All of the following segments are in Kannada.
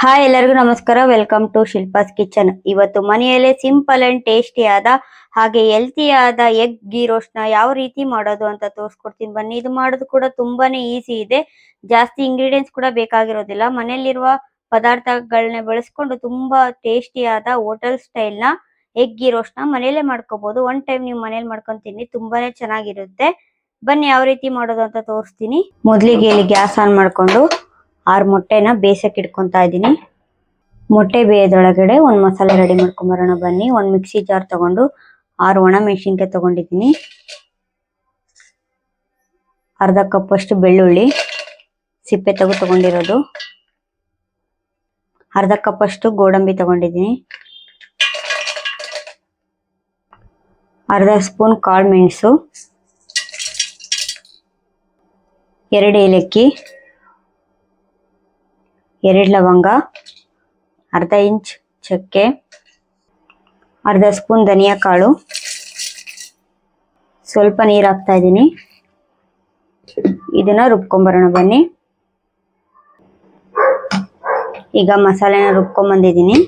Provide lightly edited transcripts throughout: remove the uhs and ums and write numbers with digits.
ಹಾಯ್ ಎಲ್ಲರಿಗೂ ನಮಸ್ಕಾರ. Welcome to Shilpa's kitchen. ಇವತ್ತು ಮನೆಯಲ್ಲೇ ಸಿಂಪಲ್ ಅಂಡ್ ಟೇಸ್ಟಿ ಆದ ಹಾಗೆ ಹೆಲ್ತಿ ಆದ ಎಗ್ ಗೀ ರೋಸ್ಟ್ ನ ಯಾವ ರೀತಿ ಮಾಡೋದು ಅಂತ ತೋರಿಸ್ಕೊಡ್ತೀನಿ ಬನ್ನಿ. ಇದು ಮಾಡೋದು ಕೂಡ ತುಂಬಾನೇ ಈಸಿ ಇದೆ. ಜಾಸ್ತಿ ಇಂಗ್ರೀಡಿಯೆಂಟ್ಸ್ ಕೂಡ ಬೇಕಾಗಿರೋದಿಲ್ಲ. ಮನೆಯಲ್ಲಿರುವ ಪದಾರ್ಥಗಳನ್ನ ಬಳಸ್ಕೊಂಡು ತುಂಬಾ ಟೇಸ್ಟಿ ಆದ ಹೋಟೆಲ್ ಸ್ಟೈಲ್ ನ ಎಗ್ ಗೀ ರೋಸ್ಟ್ ನ ಮನೆಯಲ್ಲೇ ಮಾಡ್ಕೋಬಹುದು. ಒನ್ ಟೈಮ್ ನೀವು ಮನೇಲಿ ಮಾಡ್ಕೊಂಡು ತಿನ್ನಿ, ತುಂಬಾನೇ ಚೆನ್ನಾಗಿರುತ್ತೆ. ಬನ್ನಿ ಯಾವ ರೀತಿ ಮಾಡೋದು ಅಂತ ತೋರಿಸ್ತೀನಿ. ಮೊದಲಿಗೆ ಇಲ್ಲಿ ಗ್ಯಾಸ್ ಆನ್ ಮಾಡ್ಕೊಂಡು 6 ಮೊಟ್ಟೆನ ಬೇಯಿಸಕ್ಕೆ ಇಟ್ಕೊಂತಾ ಇದ್ದೀನಿ. ಮೊಟ್ಟೆ ಬೇಯೋದ್ರೊಳಗಡೆ ಒಂದು ಮಸಾಲೆ ರೆಡಿ ಮಾಡ್ಕೊಂಬರೋಣ ಬನ್ನಿ. ಒಂದು ಮಿಕ್ಸಿ ಜಾರ್ ತಗೊಂಡು 6 ಒಣ ಮೆಣಸಿನಕಾಯಿ ತಗೊಂಡಿದ್ದೀನಿ. ಅರ್ಧ ಕಪ್ ಅಷ್ಟು ಬೆಳ್ಳುಳ್ಳಿ ಸಿಪ್ಪೆ ತಗೊಂಡಿರೋದು. ಅರ್ಧ ಕಪ್ ಅಷ್ಟು ಗೋಡಂಬಿ ತಗೊಂಡಿದ್ದೀನಿ. ಅರ್ಧ ಸ್ಪೂನ್ ಕಾಳು ಮೆಣಸು, 2 ಏಲಕ್ಕಿ, 2 ಲವಂಗ, ಅರ್ಧ ಇಂಚ್ ಚಕ್ಕೆ, ಅರ್ಧ ಸ್ಪೂನ್ ಧನಿಯಾ ಕಾಳು, ಸ್ವಲ್ಪ ನೀರು ಹಾಕ್ತಾ ಇದ್ದೀನಿ. ಇದನ್ನ ರುಬ್ಕೊಂಬರೋಣ ಬನ್ನಿ. ಈಗ ಮಸಾಲೆನ ರುಬ್ಕೊಂಬಂದಿದ್ದೀನಿ.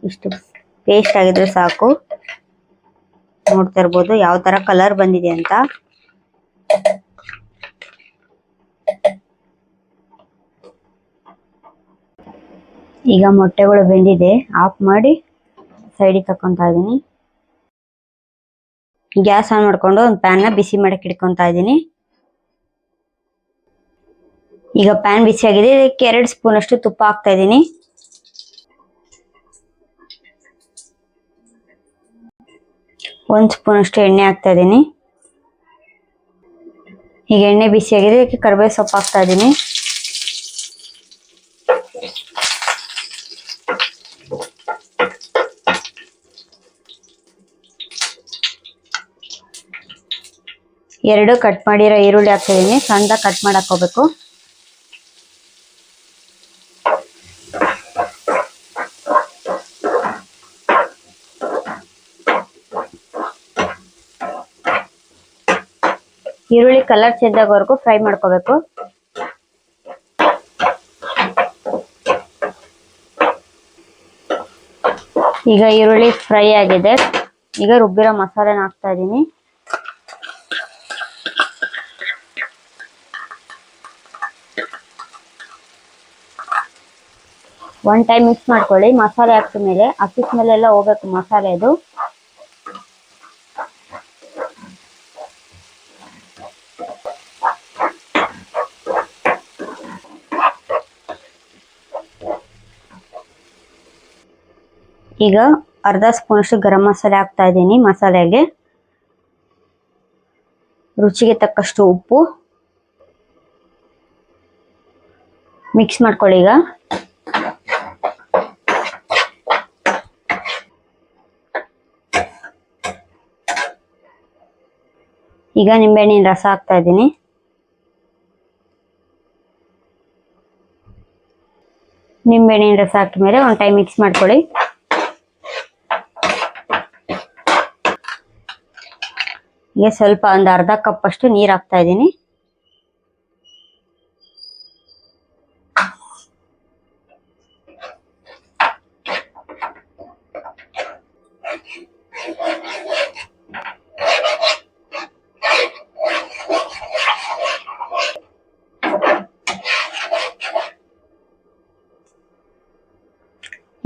ಇಷ್ಟು ಪೇಸ್ಟ್ ಆಗಿದ್ರೆ ಸಾಕು. ನೋಡ್ತಾ ಇರ್ಬೋದು ಯಾವ ತರ ಕಲರ್ ಬಂದಿದೆ ಅಂತ. ಈಗ ಮೊಟ್ಟೆಗಳು ಬೆಂದಿದೆ, ಆಫ್ ಮಾಡಿ ಸೈಡಿಗೆ ತಕೊಂತಾ ಇದ್ದೀನಿ. ಗ್ಯಾಸ್ ಆನ್ ಮಾಡ್ಕೊಂಡು ಒಂದು ಪ್ಯಾನ್ ನ ಬಿಸಿ ಮಾಡಕ್ಕೆ ಇಟ್ಕೊಂತಾ ಇದ್ದೀನಿ. ಈಗ ಪ್ಯಾನ್ ಬಿಸಿ ಆಗಿದೆ, ಇದಕ್ಕೆ 2 ಸ್ಪೂನ್ ಅಷ್ಟು ತುಪ್ಪ ಹಾಕ್ತಾ ಇದ್ದೀನಿ. ಒಂದು ಸ್ಪೂನ್ ಅಷ್ಟು ಎಣ್ಣೆ ಹಾಕ್ತಾ ಇದ್ದೀನಿ. ಈಗ ಎಣ್ಣೆ ಬಿಸಿ ಆಗಿದೆ, ಇದಕ್ಕೆ ಕರಿಬೇವು ಸೊಪ್ಪು ಹಾಕ್ತಾ ಇದ್ದೀನಿ. ಎರಡು ಕಟ್ ಮಾಡಿರೋ ಈರುಳ್ಳಿ ಹಾಕ್ತಾ ಇದ್ದೀನಿ. ಸಣ್ಣದಾಗಿ ಕಟ್ ಮಾಡಿ ಹಾಕೋಬೇಕು. ಈರುಳ್ಳಿ ಕಲರ್ ಚೇಂಜ್ ಆಗೋವರೆಗೂ ಫ್ರೈ ಮಾಡ್ಕೋಬೇಕು. ಈಗ ಈರುಳ್ಳಿ ಫ್ರೈ ಆಗಿದೆ. ಈಗ ರುಬ್ಬಿರೋ ಮಸಾಲೆನ ಹಾಕ್ತಾ ಇದ್ದೀನಿ. ಒನ್ ಟೈಮ್ ಮಿಕ್ಸ್ ಮಾಡ್ಕೊಳ್ಳಿ. ಮಸಾಲೆ ಹಾಕಿದ ಮೇಲೆ ಹಸಿ ಸ್ಮೆಲ್ ಎಲ್ಲ ಹೋಗ್ಬೇಕು ಮಸಾಲೆದು. ಈಗ ಅರ್ಧ ಸ್ಪೂನ್ ಅಷ್ಟು ಗರಂ ಮಸಾಲೆ ಹಾಕ್ತಾ ಇದ್ದೀನಿ. ಮಸಾಲೆಗೆ ರುಚಿಗೆ ತಕ್ಕಷ್ಟು ಉಪ್ಪು ಮಿಕ್ಸ್ ಮಾಡ್ಕೊಳ್ಳಿ. ಈಗ ನಿಂಬೆಹಣ್ಣಿನ ರಸ ಹಾಕ್ತಾ ಇದ್ದೀನಿ. ನಿಂಬೆಹಣ್ಣಿನ ರಸ ಹಾಕಿದ ಮೇಲೆ ಒಂದು ಟೈಮ್ ಮಿಕ್ಸ್ ಮಾಡ್ಕೊಳ್ಳಿ. ಈಗ ಸ್ವಲ್ಪ ಒಂದು ಅರ್ಧ ಕಪ್ ಅಷ್ಟು ನೀರು ಹಾಕ್ತಾ ಇದ್ದೀನಿ.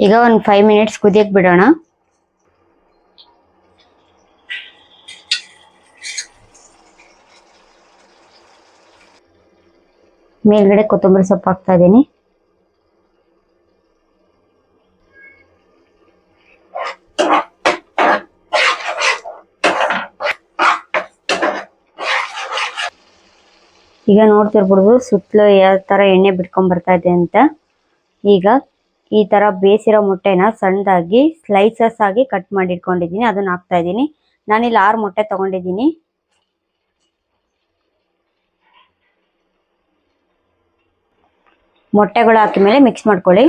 ಈಗ ಒಂದು 5 ಮಿನಿಟ್ಸ್ ಕುದಿಯಕ್ಕೆ ಬಿಡೋಣ. ಮೇಲ್ಗಡೆ ಕೊತ್ತಂಬರಿ ಸೊಪ್ಪು ಹಾಕ್ತಾ ಇದ್ದೀನಿ. ಈಗ ನೋಡ್ತಿರ್ಬೋದು ಸುತ್ತಲೂ ಯಾವ ತರ ಎಣ್ಣೆ ಬಿಟ್ಕೊಂಡ್ ಬರ್ತಾ ಇದೆ ಅಂತ. ಈಗ ಈ ತರ ಬೇಯಿಸಿರೋ ಮೊಟ್ಟೆನ ಸಣ್ಣದಾಗಿ ಸ್ಲೈಸಸ್ ಆಗಿ ಕಟ್ ಮಾಡಿ ಇಟ್ಕೊಂಡಿದ್ದೀನಿ. ಅದನ್ನ ಹಾಕ್ತಾ ಇದ್ದೀನಿ. ನಾನಿಲ್ಲಿ 6 ಮೊಟ್ಟೆ ತಗೊಂಡಿದ್ದೀನಿ. ಮೊಟ್ಟೆಗಳು ಹಾಕಿದ ಮೇಲೆ ಮಿಕ್ಸ್ ಮಾಡ್ಕೊಳ್ಳಿ.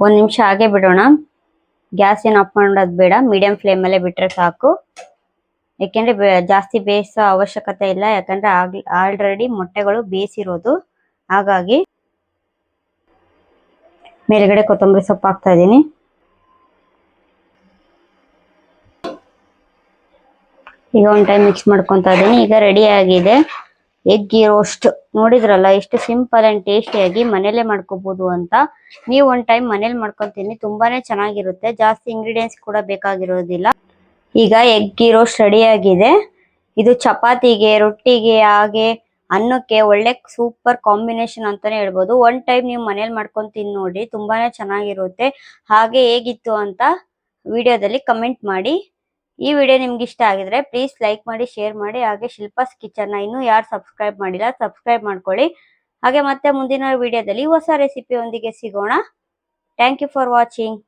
ಒಂದ್ ನಿಮಿಷ ಹಾಗೆ ಬಿಡೋಣ. ಗ್ಯಾಸ್ ಏನು ಆಫ್ ಮಾಡೋದು ಬೇಡ, ಮೀಡಿಯಂ ಫ್ಲೇಮಲ್ಲೇ ಬಿಟ್ರೆ ಸಾಕು. ಯಾಕೆಂದ್ರೆ ಜಾಸ್ತಿ ಬೇಯಿಸೋ ಅವಶ್ಯಕತೆ ಇಲ್ಲ, ಯಾಕಂದ್ರೆ ಆಲ್ರೆಡಿ ಮೊಟ್ಟೆಗಳು ಬೇಯಿಸಿರೋದು. ಹಾಗಾಗಿ ಮೇಲ್ಗಡೆ ಕೊತ್ತಂಬರಿ ಸೊಪ್ಪು ಹಾಕ್ತಾ ಇದೀನಿ. ಈಗ ಒಂದು ಟೈಮ್ ಮಿಕ್ಸ್ ಮಾಡ್ಕೊತಾ ಇದೀನಿ. ಈಗ ರೆಡಿ ಆಗಿದೆ ಎಗ್ ಗೀ ರೋಸ್ಟ್. ನೋಡಿದ್ರಲ್ಲ ಎಷ್ಟು ಸಿಂಪಲ್ ಅಂಡ್ ಟೇಸ್ಟಿಯಾಗಿ ಮನೇಲೆ ಮಾಡ್ಕೋಬಹುದು ಅಂತ. ನೀವು ಒಂದು ಟೈಮ್ ಮನೇಲಿ ಮಾಡ್ಕೊಂತೀನಿ, ತುಂಬಾನೇ ಚೆನ್ನಾಗಿರುತ್ತೆ. ಜಾಸ್ತಿ ಇಂಗ್ರೀಡಿಯೆಂಟ್ಸ್ ಕೂಡ ಬೇಕಾಗಿರೋದಿಲ್ಲ. ಈಗ ಎಗ್ ಗೀ ರೋಸ್ಟ್ ರೆಡಿ ಆಗಿದೆ. ಇದು ಚಪಾತಿಗೆ, ರೊಟ್ಟಿಗೆ, ಹಾಗೆ ಅನ್ನಕ್ಕೆ ಒಳ್ಳೆ ಸೂಪರ್ ಕಾಂಬಿನೇಷನ್ ಅಂತಾನೆ ಹೇಳ್ಬೋದು. ಒನ್ ಟೈಮ್ ನೀವು ಮನೇಲಿ ಮಾಡ್ಕೊಂಡು ತಿಂದು ನೋಡಿ, ತುಂಬಾನೇ ಚೆನ್ನಾಗಿರುತ್ತೆ. ಹಾಗೆ ಹೇಗಿತ್ತು ಅಂತ ವಿಡಿಯೋದಲ್ಲಿ ಕಮೆಂಟ್ ಮಾಡಿ. ಈ ವಿಡಿಯೋ ನಿಮ್ಗೆ ಇಷ್ಟ ಆಗಿದ್ರೆ ಪ್ಲೀಸ್ ಲೈಕ್ ಮಾಡಿ, ಶೇರ್ ಮಾಡಿ. ಹಾಗೆ ಶಿಲ್ಪಾಸ್ ಕಿಚನ್ ಇನ್ನೂ ಯಾರು ಸಬ್ಸ್ಕ್ರೈಬ್ ಮಾಡಿಲ್ಲ ಸಬ್ಸ್ಕ್ರೈಬ್ ಮಾಡ್ಕೊಳ್ಳಿ. ಹಾಗೆ ಮತ್ತೆ ಮುಂದಿನ ವಿಡಿಯೋದಲ್ಲಿ ಹೊಸ ರೆಸಿಪಿ ಒಂದಿಗೆ ಸಿಗೋಣ. Thank you for watching.